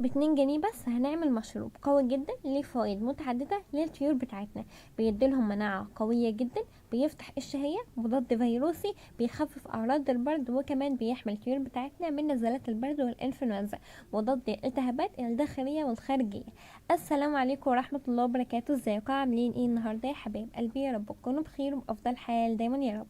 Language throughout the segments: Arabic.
ب2 جنيه بس هنعمل مشروب قوي جدا ليه فوائد متعددة للطيور بتاعتنا. بيديلهم مناعة قوية جدا، بيفتح الشهية، مضاد فيروسي، بيخفف أعراض البرد، وكمان بيحمي الطيور بتاعتنا من نزلات البرد والإنفلونزا، مضاد الالتهابات الداخلية والخارجية. السلام عليكم ورحمة الله وبركاته. ازيكم عاملين ايه النهاردة يا حبايب قلبي؟ يا رب تكونوا بخير وبأفضل حال دايما يا رب.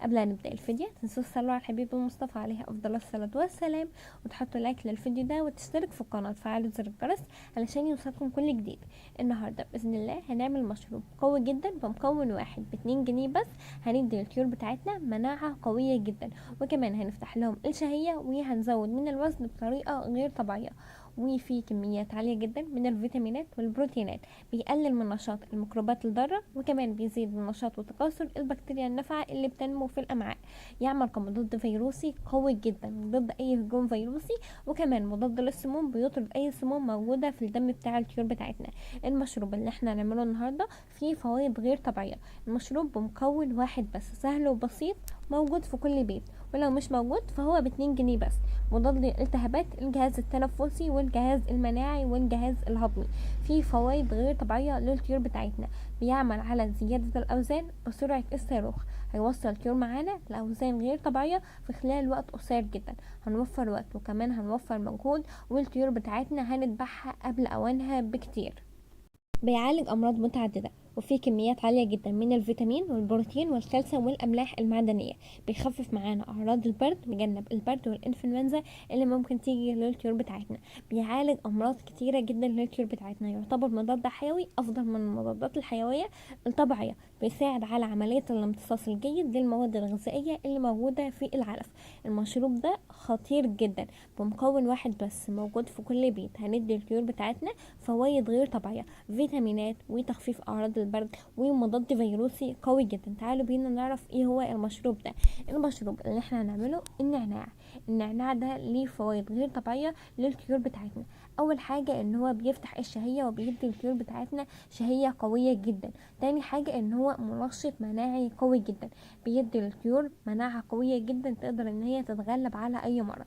قبل ان نبدا الفيديو تنسوش تصلوا على الحبيب المصطفى عليه افضل الصلاه والسلام، وتحطوا لايك للفيديو ده وتشترك في القناه وتفعلوا زر الجرس علشان يوصلكم كل جديد. النهارده باذن الله هنعمل مشروب قوي جدا بمكون واحد ب2 جنيه بس. هندي للطيور بتاعتنا مناعه قويه جدا، وكمان هنفتح لهم الشهيه وهنزود من الوزن بطريقه غير طبيعيه، وفي كميات عالية جدا من الفيتامينات والبروتينات. بيقلل من نشاط الميكروبات الضارة، وكمان بيزيد من نشاط وتكاثر البكتيريا النافعة اللي بتنمو في الأمعاء. يعمل كمضاد فيروسي قوي جدا ضد أي هجوم فيروسي، وكمان مضاد للسموم، بيطرد أي سموم موجودة في الدم بتاع الطيور بتاعتنا. المشروب اللي احنا هنعمله النهاردة فيه فوائد غير طبيعية. المشروب بمكون واحد بس، سهل وبسيط، موجود في كل بيت، ولو مش موجود فهو ب2 جنيه بس. مضاد للالتهابات الجهاز التنفسي والجهاز المناعي والجهاز الهضمي. فيه فوائد غير طبيعية للطيور بتاعتنا. بيعمل على زيادة الأوزان بسرعة الصاروخ. هيوصل الطيور معانا لأوزان غير طبيعية في خلال وقت قصير جدا. هنوفر وقت وكمان هنوفر مجهود، والطيور بتاعتنا هنذبحها قبل أوانها بكتير. بيعالج أمراض متعددة، وفيه كميات عالية جدا من الفيتامين والبروتين والكالسيوم والأملاح المعدنية. بيخفف معانا أعراض البرد، بيجنب البرد والإنفلونزا اللي ممكن تيجي للطيور بتاعتنا. بيعالج أمراض كتيرة جدا للطيور بتاعتنا. يعتبر مضاد حيوي أفضل من المضادات الحيوية الطبيعية. بيساعد على عملية الامتصاص الجيد للمواد الغذائية اللي موجودة في العلف. المشروب ده خطير جدا بمكون واحد بس، موجود في كل بيت. هندي الطيور بتاعتنا فوائد غير طبيعية، فيتامينات وتخفيف اعراض البرد ومضاد فيروسي قوي جدا. تعالوا بينا نعرف ايه هو المشروب ده. المشروب اللي احنا هنعمله النعناع. النعناع ده ليه فوائد غير طبيعيه للطيور بتاعتنا. اول حاجه ان هو بيفتح الشهيه وبيدي الطيور بتاعتنا شهيه قويه جدا. تاني حاجه ان هو منشط مناعي قوي جدا، بيدي للطيور مناعه قويه جدا تقدر ان هي تتغلب على اي مرض.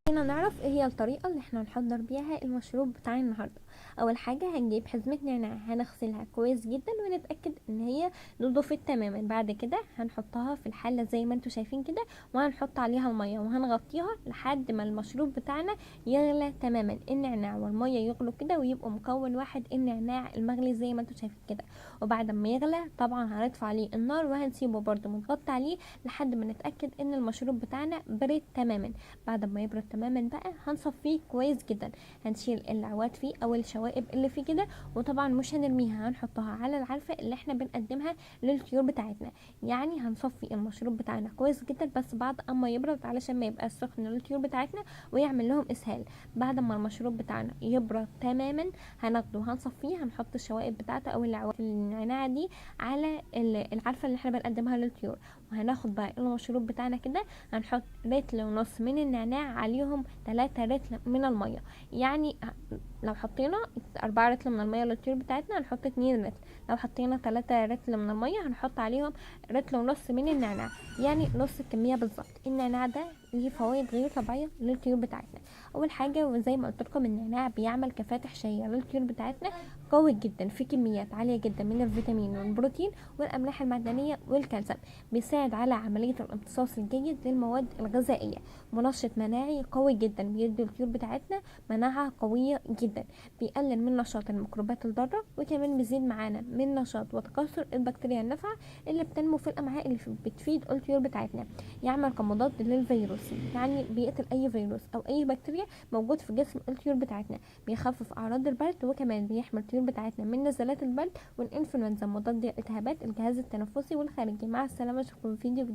هنا نعرف ايه هي الطريقة اللي احنا هنحضر بيها المشروب بتاعنا النهاردة. اول حاجة هنجيب حزمة نعناع، هنغسلها كويس جدا ونتأكد ان هي نضفت تماما. بعد كده هنحطها في الحلة زي ما انتوا شايفين كده، وهنحط عليها المية وهنغطيها لحد ما المشروب بتاعنا يغلى تماما. النعناع والمية يغلوا كده ويبقوا مكون واحد، النعناع المغلي زي ما انتوا شايفين كده. وبعد ما يغلى طبعا هنطفي عليه النار وهنسيبه برضو متغطى عليه لحد ما نتأكد ان المشروب بتاعنا برد تماما. بعد ما يبرد تماما بقى هنصفيه كويس جدا. هنشيل العواد فيه او الشوائب اللي فيه كده، وطبعا مش هنرميها، هنحطها على العلفة اللي احنا بنقدمها للطيور بتاعتنا. يعني هنصفي المشروب بتاعنا كويس جدا بس بعد اما يبرد، علشان ما يبقى سخن للطيور بتاعتنا ويعمل لهم اسهال. بعد ما المشروب بتاعنا يبرد تماما هناخده هنصفيه، هنحط الشوائب بتاعته او العواد النعناع دي على العلفة اللي احنا بنقدمها للطيور. وهناخد بقى المشروب بتاعنا كده، هنحط رتل ونص من النعناع عليهم 3 رتل من المية. يعني لو حطينا 4 رتل من المية للطيور بتاعتنا هنحط 2 رتل. لو حطينا 3 رتل من المية هنحط عليهم رتل ونص من النعناع، يعني نص الكمية بالظبط. النعناع ده ليه فوائد غير طبيعية للطيور بتاعتنا. اول حاجة وزي ما قلت لكم النعناع بيعمل كفاتح شهية للطيور بتاعتنا قوي جدا، في كميات عالية جدا من الفيتامين والبروتين والاملاح المعدنية والكالسيوم. بيساعد على عملية الامتصاص الجيد للمواد الغذائية. منشط مناعي قوي جدا، بيدي الطيور بتاعتنا مناعة قوية جدا. بيقلل من نشاط الميكروبات الضارة، وكمان بيزيد معانا من نشاط وتكاثر البكتيريا النافعة اللي بتنمو في الأمعاء اللي بتفيد الطيور بتاعتنا. يعمل كمضاد للفيروس، يعني بيقتل أي فيروس أو أي بكتيريا موجود في جسم الطيور بتاعتنا. بيخفف أعراض البرد، وكمان بيحمي الطيور بتاعتنا من نزلات البرد والإنفلونزا، مضاد التهابات الجهاز التنفسي والخارجي. مع السلامة، اشوفكم في فيديو جديد.